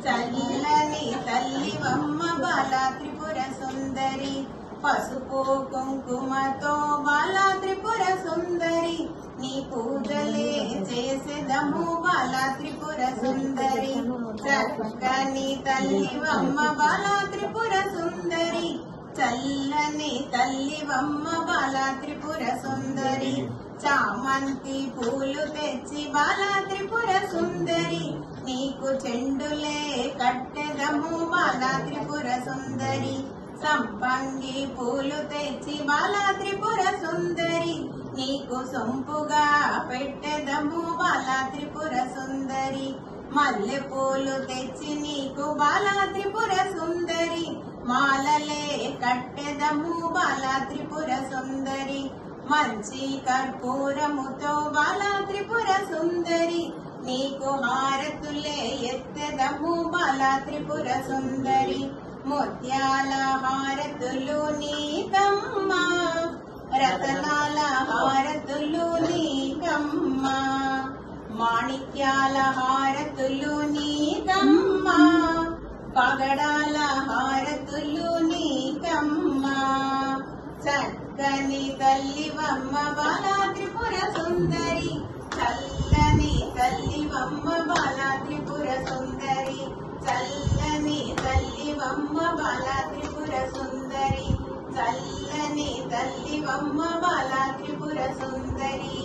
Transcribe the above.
చల్లని తల్లివమ్మ బాల త్రిపుర సుందరి పసుపు కుంకుమతో బాల త్రిపుర సుందరి నీ పూజలే చేసేదము బాల త్రిపుర సుందరి చక్కని తల్లివమ్మ బాల త్రిపుర సుందరి చల్లని తల్లివమ్మ బాల త్రిపుర సుందరి చామంతి పూలు తెచ్చి బాల త్రిపుర సుందరి నీకు చెండులే కట్టెదము బాల త్రిపుర సుందరి సంపంగి పూలు తెచ్చి బాల త్రిపుర సుందరి నీకు సొంపుగా పెట్టెదము బాల త్రిపుర సుందరి మల్లె పూలు తెచ్చి నీకు బాల త్రిపుర సుందరి మాలలే కట్టెదము బాల త్రిపుర సుందరి మంచి కర్పూరముతో బాల త్రిపుర సుందరి నీకు హారతులే ఎత్తెదము బాల త్రిపుర సుందరి ముత్యాల హారతులు నీకమ్మా రతనాల హారతులు నీకమ్మా మాణిక్యాల హారతులు నీకమ్మా పగడాల హారతులు నీకమ్మా చక్కని తల్లివమ్మ బాల త్రిపుర సుందరి చల్లని తల్లివమ్మ బాల త్రిపుర సుందరి చల్లని తల్లివమ్మ బాల త్రిపుర సుందరి చల్లని తల్లివమ్మ బాల త్రిపుర సుందరి